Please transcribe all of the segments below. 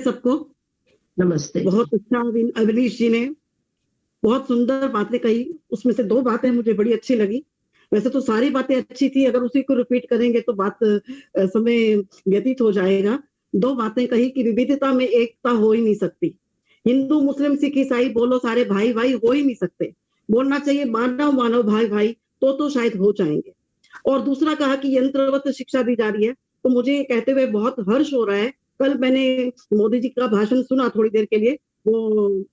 सबको। नमस्ते। बहुत अच्छा अवनीश जी ने बहुत सुंदर बातें कही, उसमें से 2 बातें मुझे बड़ी अच्छी लगी। वैसे तो सारी बातें अच्छी थी, अगर उसी को रिपीट करेंगे तो बात समय व्यतीत हो जाएगा। 2 बातें कही कि विविधता में एकता हो ही नहीं सकती। हिंदू, मुस्लिम, सिख, ईसाई बोलो सारे भाई-भाई हो ही नहीं सकते। बोलना चाहिए मानव-मानव, भाई-भाई तो शायद हो जाएँगे। और दूसरा कहा कि यंत्रवत शिक्षा दी जा रही है, तो मुझे ये कहते हुए बहुत हर्ष हो रहा है। कल मैंने मोदी जी का भाषण सुना थोड़ी देर के लिए, वो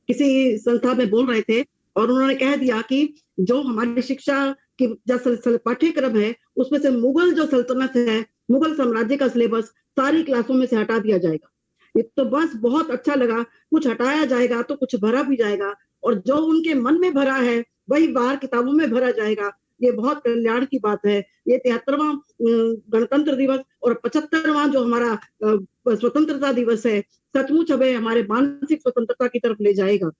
किसी संस्था में बोल रहे थे और उन्होंने कह दिया कि जो हमारी शिक्षा की जो पाठ्यक्रम है, उसमें से मुगल जो सल्तनत है, मुगल साम्राज्य का सिलेबस सारी क्लासों में से हटा दिया जाएगा। ये तो बस बहुत अच्छा लगा, कुछ हटाया जाएगा तो कुछ भरा भी जाएगा और जो उनके मन में भरा है, वही बाहर किताबों में भरा जाएगा। ये बहुत कल्याण की बात है। ये 73वां गणतंत्र दिवस और 75वां जो हमारा स्वतंत्रता दिवस है, सचमुच हमें हमारे मानसिक स्वतंत्रता की तरफ ले जाएगा।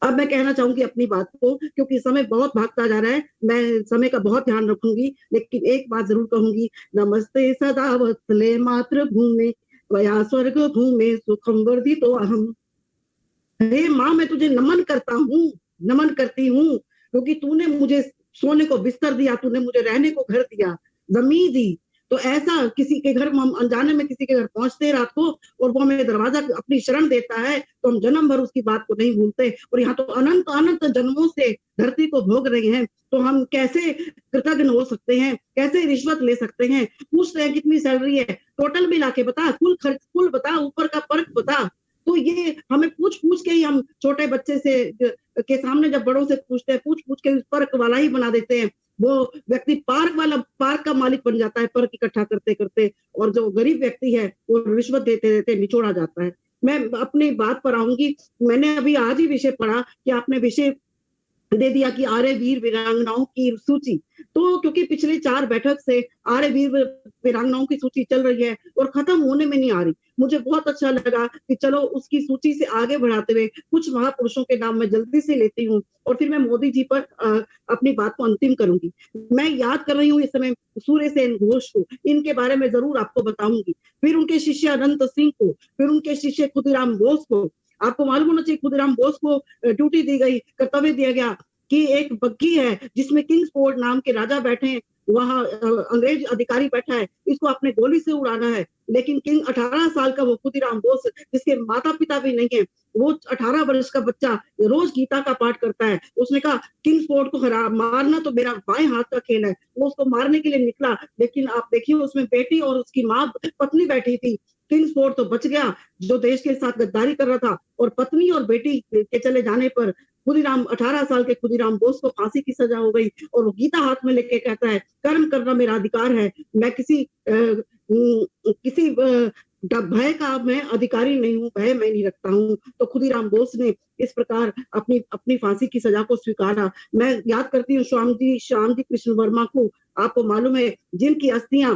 अब मैं कहना चाहूंगी अपनी बात को, क्योंकि समय बहुत भागता जा रहा है, मैं समय का बहुत ध्यान रखूंगी, लेकिन एक बात जरूर कहूंगी, नमस्ते सदा वत्सले मातृभूमि त्वया स्वर्ग भूमि सुखम वर्धितो अहम। हे माँ, मैं तुझे नमन करता हूँ, नमन करती हूँ, क्योंकि तूने मुझे सोने को बिस्तर दिया, तूने मुझे रहने को घर दिया, जमीन दी। तो ऐसा किसी के घर हम अनजाने में किसी के घर पहुंचते रात को और वो हमें दरवाजा अपनी शरण देता है, तो हम जन्म भर उसकी बात को नहीं भूलते। और यहाँ तो अनंत अनंत जन्मों से धरती को भोग रहे हैं, तो हम कैसे कृतज्ञ हो सकते हैं, कैसे रिश्वत ले सकते हैं। पूछते हैं कितनी सैलरी है, टोटल मिला के बता, कुल खर्च कुल बता, ऊपर का पर्क बता। तो ये हमें पूछ पूछ के ही हम छोटे बच्चे से के सामने जब बड़ों से पूछते हैं, पूछ पूछ के उस पर्क वाला ही बना देते हैं। वो व्यक्ति पार्क का मालिक बन जाता है पर्क इकट्ठा करते करते, और जो गरीब व्यक्ति है वो रिश्वत देते देते निचोड़ा जाता है। मैं अपनी बात पर आऊंगी। मैंने अभी आज ही विषय पढ़ा कि आपने विषय दे दिया कि आर्य वीर वीरांगनाओं की सूची। तो क्योंकि पिछले 4 बैठक से आर्य वीर वीरांगनाओं की सूची चल रही है और खत्म होने में नहीं आ रही। मुझे बहुत अच्छा लगा कि चलो उसकी सूची से आगे बढ़ाते हुए कुछ महापुरुषों के नाम मैं जल्दी से लेती हूँ और फिर मैं मोदी जी पर अपनी बात को अंतिम करूंगी। मैं याद कर रही हूँ इस समय सूर्य सेन घोष को, इनके बारे में जरूर आपको बताऊंगी। फिर उनके शिष्य अनंत सिंह को, फिर उनके शिष्य खुदीराम बोस को। आपको मालूम होना चाहिए खुदीराम बोस को ड्यूटी दी गई, कर्तव्य दिया गया कि एक बग्घी है जिसमें किंग्सफोर्ड नाम के राजा बैठे हैं, वहां अंग्रेज अधिकारी बैठा है, इसको अपने गोली से उड़ाना है। लेकिन किंग 18 साल का वो खुदीराम बोस, जिसके माता पिता भी नहीं है, वो 18 वर्ष का बच्चा रोज गीता का पाठ करता है। उसने कहा किंग्सफोर्ड को मारना तो मेरा बाएं हाथ का खेल है। वो उसको मारने के लिए निकला, लेकिन आप देखिए उसमें बेटी और उसकी माँ पत्नी बैठी थी। किंग्सफोर्ड तो बच गया, जो देश के साथ गद्दारी कर रहा था, और पत्नी और बेटी के चले जाने पर खुदीराम 18 साल के खुदीराम बोस को फांसी की सजा हो गई। और वो गीता हाथ में लेके कहता है कर्म करना मेरा अधिकार है, मैं किसी भय का मैं अधिकारी नहीं हूँ, भय मैं नहीं रखता हूँ। तो खुदीराम बोस ने इस प्रकार अपनी अपनी फांसी की सजा को स्वीकारा। मैं याद करती हूँ श्याम जी कृष्ण वर्मा को। आपको मालूम है जिनकी अस्थियां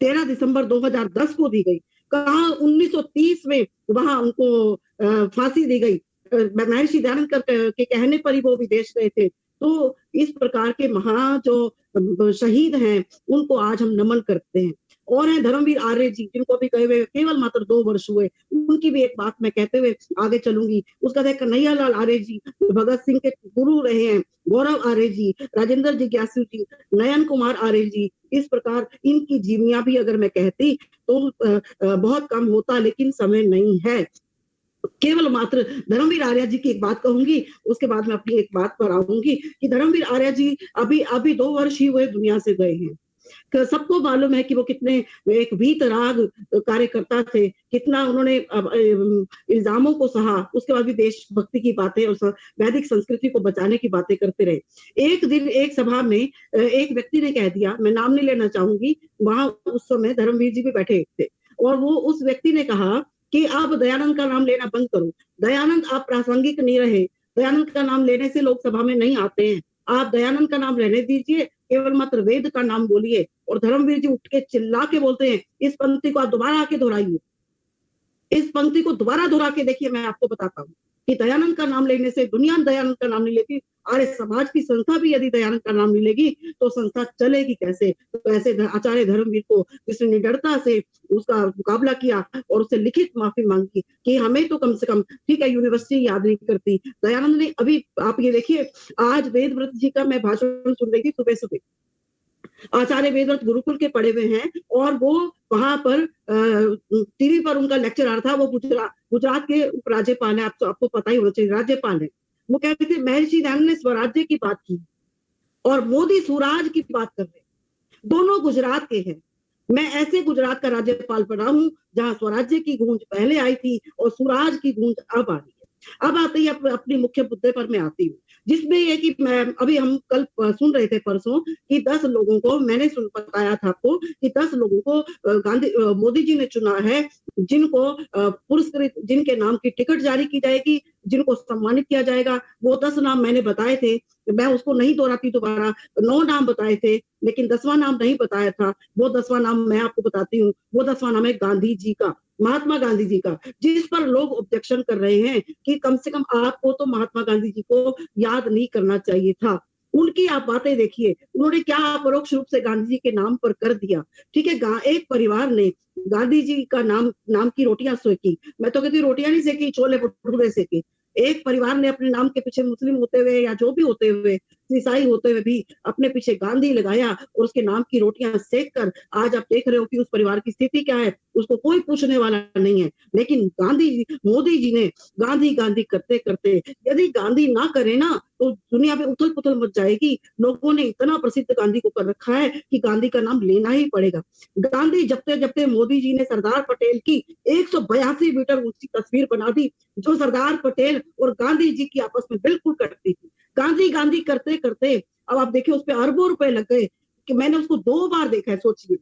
13 दिसंबर 2010 को दी गई, कहा 1930 में वहां उनको फांसी दी गई। महर्षि दयानंद के कहने पर ही वो विदेश गए थे। तो इस प्रकार के महा जो शहीद हैं उनको आज हम नमन करते हैं। और हैं धर्मवीर आर्य जी, जिनको भी कहे हुए केवल मात्र 2 वर्ष हुए, उनकी भी एक बात मैं कहते हुए आगे चलूंगी। उसका थे कन्हैयालाल आर्य जी, भगत सिंह के गुरु रहे हैं, गौरव आर्य जी, राजेंद्र जिज्ञासु जी, नयन कुमार आर्य जी। इस प्रकार इनकी जीवनियां भी अगर मैं कहती तो बहुत कम होता, लेकिन समय नहीं है। केवल मात्र धर्मवीर आर्य जी की एक बात कहूंगी, उसके बाद मैं अपनी एक बात पर आऊंगी कि धर्मवीर आर्य जी अभी अभी 2 वर्ष ही हुए दुनिया से गए हैं। सबको मालूम है कि वो कितने एक वीतराग कार्यकर्ता थे, कितना उन्होंने इल्जामों को सहा, उसके बाद भी देशभक्ति की बातें और वैदिक संस्कृति को बचाने की बातें करते रहे। एक दिन एक सभा में एक व्यक्ति ने कह दिया, मैं नाम नहीं लेना चाहूंगी, वहां उस समय धर्मवीर जी भी बैठे थे, और वो उस व्यक्ति ने कहा कि आप दयानंद का नाम लेना बंद करो, दयानंद आप प्रासंगिक नहीं रहे, दयानंद का नाम लेने से लोग सभा में नहीं आते हैं, आप दयानंद का नाम रहने दीजिए, केवल मात्र वेद का नाम बोलिए। और धर्मवीर जी उठ के चिल्ला के बोलते हैं, इस पंक्ति को आप दोबारा आके दोहराइए, इस पंक्ति को दोबारा दोहरा के देखिए, मैं आपको बताता हूँ कि दयानंद का नाम लेने से दुनिया दयानंद का नाम नहीं लेती, आर्य समाज की संस्था भी यदि दयानंद का नाम मिलेगी तो संस्था चलेगी कैसे? तो ऐसे आचार्य धर्मवीर को जिसने निडरता से उसका मुकाबला किया और उससे लिखित माफी मांगी कि हमें तो कम से कम, ठीक है, यूनिवर्सिटी याद नहीं करती। दयानंद ने अभी आप ये देखिए, आज वेदव्रत जी का मैं भाषण सुन रही थी सुबह सुबह, आचार्य वेदव्रत गुरुकुल के पढ़े हुए हैं और वो वहां पर टीवी पर उनका लेक्चर आ रहा था। वो गुजरात के उपराज्यपाल है, आपको पता ही होना चाहिए, राज्यपाल है। वो कहते थे महर्षि दयानंद ने स्वराज्य की बात की और मोदी सुराज की बात कर रहे हैं, दोनों गुजरात के हैं। मैं ऐसे गुजरात का राज्यपाल बना हूं जहां स्वराज्य की गूंज पहले आई थी और सुराज की गूंज अब आ रही है। अब आते ही अपने मुख्य मुद्दे पर मैं आती हूँ, जिसमें ये कि मैं अभी हम कल सुन रहे थे परसों कि 10 लोगों को मैंने बताया था आपको कि 10 लोगों को मोदी जी ने चुना है, जिनको पुरस्कृत, जिनके नाम की टिकट जारी की जाएगी, जिनको सम्मानित किया जाएगा। वो 10 नाम मैंने बताए थे, मैं उसको नहीं दोहराती दोबारा। 9 नाम बताए थे, लेकिन 10वां नाम नहीं बताया था। वो 10वां नाम मैं आपको बताती हूँ। वो 10वां नाम है गांधी जी का, महात्मा गांधी जी का, जिस पर लोग ऑब्जेक्शन कर रहे हैं कि कम से कम आपको तो महात्मा गांधी जी को याद नहीं करना चाहिए था। उनकी आप बातें देखिए, उन्होंने क्या परोक्ष रूप से गांधी जी के नाम पर कर दिया। ठीक है, एक परिवार ने गांधी जी का नाम की रोटियां सेकी, मैं तो कहती रोटियां नहीं सेकी, छोले भटूरे सेके। एक परिवार ने अपने नाम के पीछे मुस्लिम होते हुए या जो भी होते हुए, ईसाई होते हुए भी अपने पीछे गांधी लगाया और उसके नाम की रोटियां सेक कर आज आप देख रहे हो कि उस परिवार की स्थिति क्या है, उसको कोई पूछने वाला नहीं है। लेकिन मोदी जी ने गांधी गांधी करते करते, यदि गांधी ना करे ना तो दुनिया में उथल पुथल मच जाएगी। लोगों ने इतना प्रसिद्ध गांधी को कर रखा है कि गांधी का नाम लेना ही पड़ेगा। गांधी जपते जपते मोदी जी ने सरदार पटेल की 182 मीटर ऊंची तस्वीर बना दी, जो सरदार पटेल और गांधी जी की आपस में बिल्कुल कटती थी। गांधी गांधी करते करते अब आप देखिए उस पर अरबों रुपए लग गए कि मैंने उसको 2 बार देखा है। सोचिए,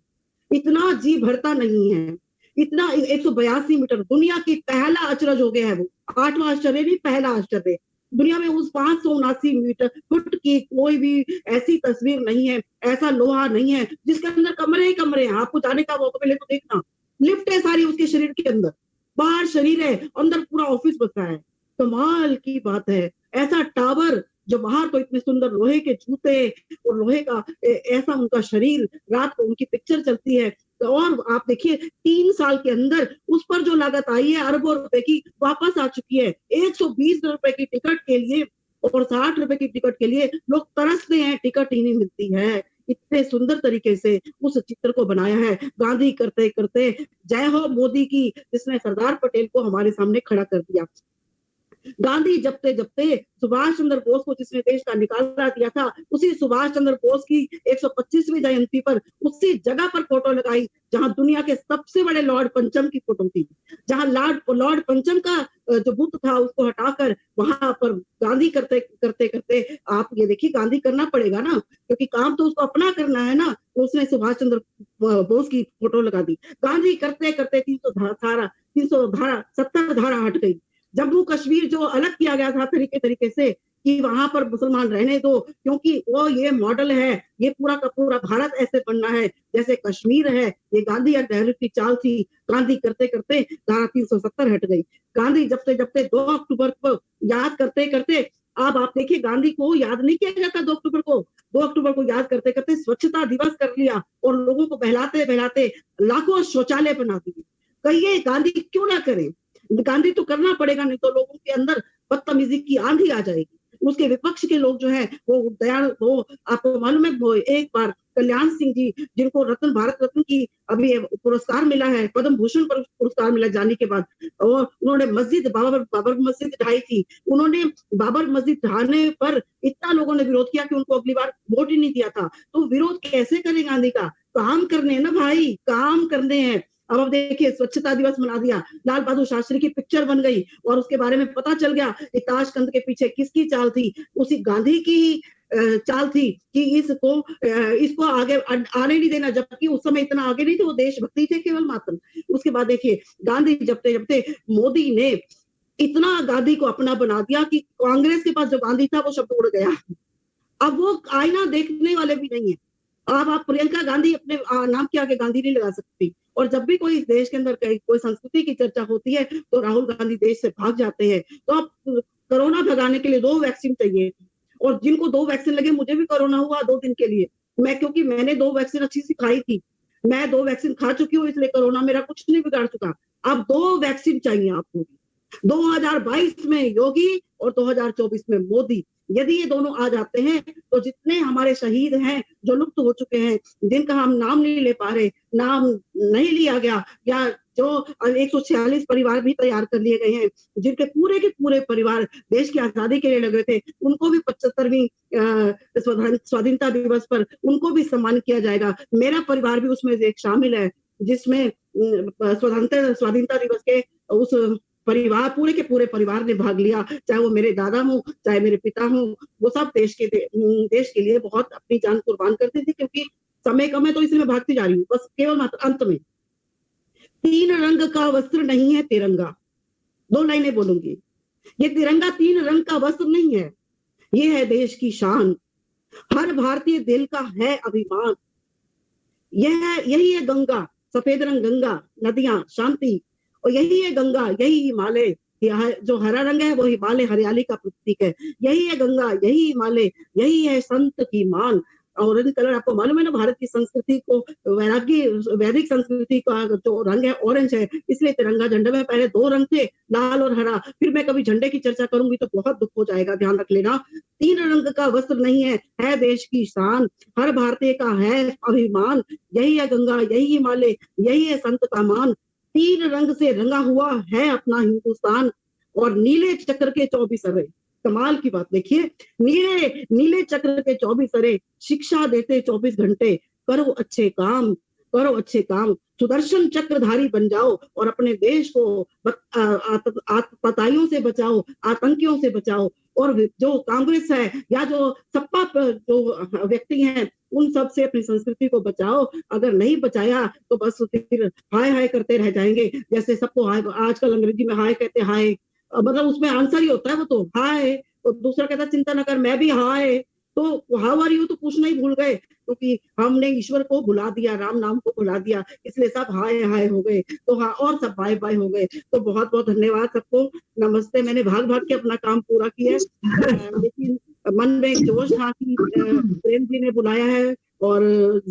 इतना जी भरता नहीं है, इतना 182 मीटर, दुनिया की पहला अचरज हो गया है वो। 8वां आश्चर्य नहीं, पहला आश्चर्य। दुनिया में उस 579 मीटर फुट की कोई भी ऐसी तस्वीर नहीं है, ऐसा लोहा नहीं है जिसके अंदर कमरे ही कमरे हैं। आपको जाने का मौका मिले तो देखना, लिफ्ट है सारी उसके शरीर के अंदर, बाहर शरीर है, अंदर पूरा ऑफिस बसा है। कमाल की बात है, ऐसा टावर जो बाहर तो इतने सुंदर लोहे के जूते और लोहे का ऐसा उनका शरीर, रात को उनकी पिक्चर चलती है। तो और आप देखिए 3 साल के अंदर उस पर जो लागत आई है अरबों रुपए की, वापस आ चुकी है। 120 रुपए की टिकट के लिए और 60 रुपए की टिकट के लिए लोग तरसते हैं, टिकट ही नहीं मिलती है। इतने सुंदर तरीके से उस चित्र को बनाया है गांधी करते करते। जय हो मोदी की, जिसने सरदार पटेल को हमारे सामने खड़ा कर दिया। गांधी जपते जपते सुभाष चंद्र बोस को जिसने देश का निकाला दिया था, उसी सुभाष चंद्र बोस की 125वीं जयंती पर उसी जगह पर फोटो लगाई जहां दुनिया के सबसे बड़े लॉर्ड पंचम की फोटो थी, जहां लॉर्ड पंचम का जो बुत था उसको हटाकर वहां पर गांधी करते करते करते, आप ये देखिए गांधी करना पड़ेगा ना, क्योंकि काम तो उसको अपना करना है ना, तो उसने सुभाष चंद्र बोस की फोटो लगा दी। गांधी करते करते 370 धारा हट गई। जम्मू कश्मीर जो अलग किया गया था तरीके से कि वहां पर मुसलमान रहने दो, क्योंकि वो ये मॉडल है, ये पूरा का पूरा भारत ऐसे बनना है जैसे कश्मीर है। ये गांधी और नेहरू की चाल थी। गांधी करते करते धारा 370 हट गई। गांधी जपते जपते 2 अक्टूबर को याद करते करते, अब आप देखिए गांधी को याद नहीं किया जाता 2 अक्टूबर को। 2 अक्टूबर को याद करते करते स्वच्छता दिवस कर लिया और लोगों को बहलाते बहलाते लाखों शौचालय बना दिए। कहिए गांधी क्यों ना करें? गांधी तो करना पड़ेगा, नहीं तो लोगों के अंदर बदतमीजी की आंधी आ जाएगी। उसके विपक्ष के लोग जो है वो आपको मालूम है, वो एक बार कल्याण सिंह जी, जिनको भारत रत्न की अभी पुरस्कार मिला है, पद्म भूषण पुरस्कार मिला जाने के बाद, और उन्होंने बाबर मस्जिद ढाई थी। उन्होंने बाबर मस्जिद ढाने पर इतना लोगों ने विरोध किया कि उनको अगली बार वोट ही नहीं दिया था। तो विरोध कैसे करें गांधी का? काम करने हैं ना भाई, काम करने हैं। अब देखिए स्वच्छता दिवस मना दिया, लाल बहादुर शास्त्री की पिक्चर बन गई और उसके बारे में पता चल गया कि ताशकंद के पीछे किसकी चाल थी, उसी गांधी की चाल थी कि इसको आगे आने नहीं देना, जबकि उस समय इतना आगे नहीं थे, वो देशभक्ति थे केवल मात्र। उसके बाद देखिए गांधी जपते जपते मोदी ने इतना गांधी को अपना बना दिया कि कांग्रेस के पास जो गांधी था वो शब्द उड़ गया। अब वो आईना देखने वाले भी नहीं है। अब आप प्रियंका गांधी अपने नाम के आगे गांधी नहीं लगा सकती। और जब भी कोई देश के अंदर कोई संस्कृति की चर्चा होती है तो राहुल गांधी देश से भाग जाते हैं। तो अब कोरोना भगाने के लिए 2 वैक्सीन चाहिए, और जिनको 2 वैक्सीन लगे, मुझे भी कोरोना हुआ 2 दिन के लिए। क्योंकि मैंने 2 वैक्सीन अच्छी सी खाई थी। मैं 2 वैक्सीन खा चुकी हूँ, इसलिए कोरोना मेरा कुछ नहीं बिगाड़ चुका। अब 2 वैक्सीन चाहिए आपको भी। 2022 में योगी और 2024 में मोदी। यदि ये दोनों आ जाते हैं तो जितने हमारे शहीद हैं, जो लुप्त हो चुके हैं, जिनका हम नाम नहीं ले पा रहे, नाम नहीं लिया गया, या जो 146 परिवार भी तैयार कर लिए गए हैं, जिनके पूरे के पूरे परिवार देश की आजादी के लिए लगे थे, उनको भी 75वीं स्वाधीनता दिवस पर उनको भी सम्मानित किया जाएगा। मेरा परिवार भी उसमें एक शामिल है, जिसमें स्वाधीनता दिवस के उस परिवार, पूरे के पूरे परिवार ने भाग लिया, चाहे वो मेरे दादा हो, चाहे मेरे पिता हो, वो सब देश के लिए बहुत अपनी जान कुर्बान करते थे। क्योंकि समय कम है तो इसलिए मैं भागती जा रही हूँ। बस केवल मात्र अंत में, 3 रंग का वस्त्र नहीं है तिरंगा। 2 लाइनें बोलूंगी। ये तिरंगा 3 रंग का वस्त्र नहीं है, ये है देश की शान। हर भारतीय दिल का है अभिमान। यही है गंगा, सफेद रंग गंगा, नदियां शांति, और यही है गंगा, यही हिमालय। जो हरा रंग है वो हिमालय हरियाली का प्रतीक है। यही है गंगा, यही हिमालय, यही है संत की मान। ऑरेंज कलर आपको मालूम है ना, भारत की संस्कृति को, वैदिक संस्कृति का जो रंग है ऑरेंज है, इसलिए तिरंगा झंडे में पहले 2 रंग थे, लाल और हरा। फिर मैं कभी झंडे की चर्चा करूंगी तो बहुत दुख हो जाएगा, ध्यान रख लेना। 3 रंग का वस्त्र नहीं है देश की शान। हर भारतीय का है अभिमान। यही है गंगा, यही हिमालय, यही है संत का मान। 3 रंग से रंगा हुआ है अपना हिंदुस्तान, और नीले चक्र के 24 अरे। कमाल की बात देखिए, नीले चक्र के 24 अरे, शिक्षा देते 24 घंटे। करो अच्छे काम, करो अच्छे काम। सुदर्शन चक्रधारी बन जाओ और अपने देश को आतताइयों से बचाओ, आतंकियों से बचाओ। और जो कांग्रेस है या जो सपा जो व्यक्ति हैं, उन सब से अपनी संस्कृति को बचाओ। अगर नहीं बचाया तो बस फिर हाय हाय करते रह जाएंगे। जैसे सबको हाय, आजकल अंग्रेजी में हाय कहते, हाय मतलब उसमें आंसर ही होता है वो तो हाय, तो दूसरा कहता चिंता न कर, मैं भी हाय। तो हाउ आर यू तो पूछना ही भूल गए, क्योंकि हमने ईश्वर को भुला दिया, राम नाम को भुला दिया, इसलिए सब हाय हाय हो गए। तो हाँ, और सब बाय बाय हो गए। तो बहुत बहुत धन्यवाद सबको, नमस्ते। मैंने भाग भाग के अपना काम पूरा किया, लेकिन मन में एक जोश था कि प्रेम जी ने बुलाया है और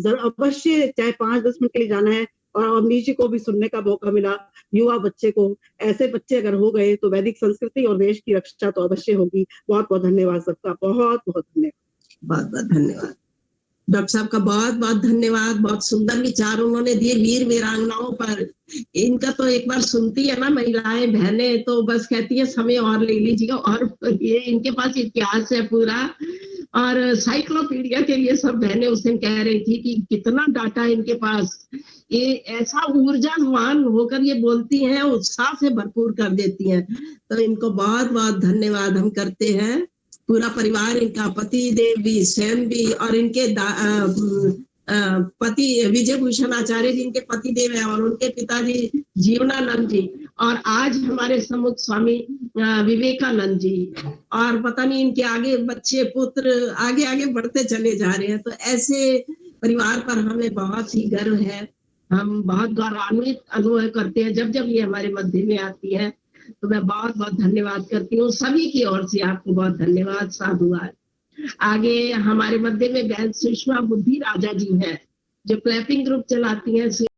अवश्य चाहे 5-10 मिनट के लिए जाना है। और अवनीश जी को भी सुनने का मौका मिला, युवा बच्चे को। ऐसे बच्चे अगर हो गए तो वैदिक संस्कृति और देश की रक्षा तो अवश्य होगी। बहुत बहुत धन्यवाद सबका, बहुत बहुत धन्यवाद। बहुत बहुत धन्यवाद डॉक्टर साहब का, बहुत बहुत धन्यवाद। बहुत सुंदर विचार उन्होंने दिए वीर वीरांगनाओं पर। इनका तो एक बार सुनती है ना महिलाएं बहनें तो बस कहती है समय और ले लीजिए। और ये इनके पास इतिहास है पूरा, और साइक्लोपीडिया के लिए सब बहनें उस दिन कह रही थी कि कितना डाटा इनके पास। ये ऐसा ऊर्जावान होकर ये बोलती हैं, उत्साह से भरपूर कर देती हैं। तो इनको बहुत बहुत धन्यवाद हम करते हैं, पूरा परिवार, इनका पति देव भी, स्वयं भी, और इनके पति विजय भूषण आचार्य जी इनके पति देव है, और उनके पिताजी जीवनानंद जी, और आज हमारे समुख स्वामी विवेकानंद जी, और पता नहीं इनके आगे बच्चे पुत्र आगे आगे बढ़ते चले जा रहे हैं। तो ऐसे परिवार पर हमें बहुत ही गर्व है। हम बहुत गौरवान्वित अनुभव करते हैं जब जब ये हमारे मध्य में आती है। तो मैं बहुत बहुत धन्यवाद करती हूँ सभी की ओर से, आपको बहुत धन्यवाद, साधुवाद। आगे हमारे मध्य में बहन सुषमा बुद्धि राजा जी हैं, जो क्लैपिंग ग्रुप चलाती हैं।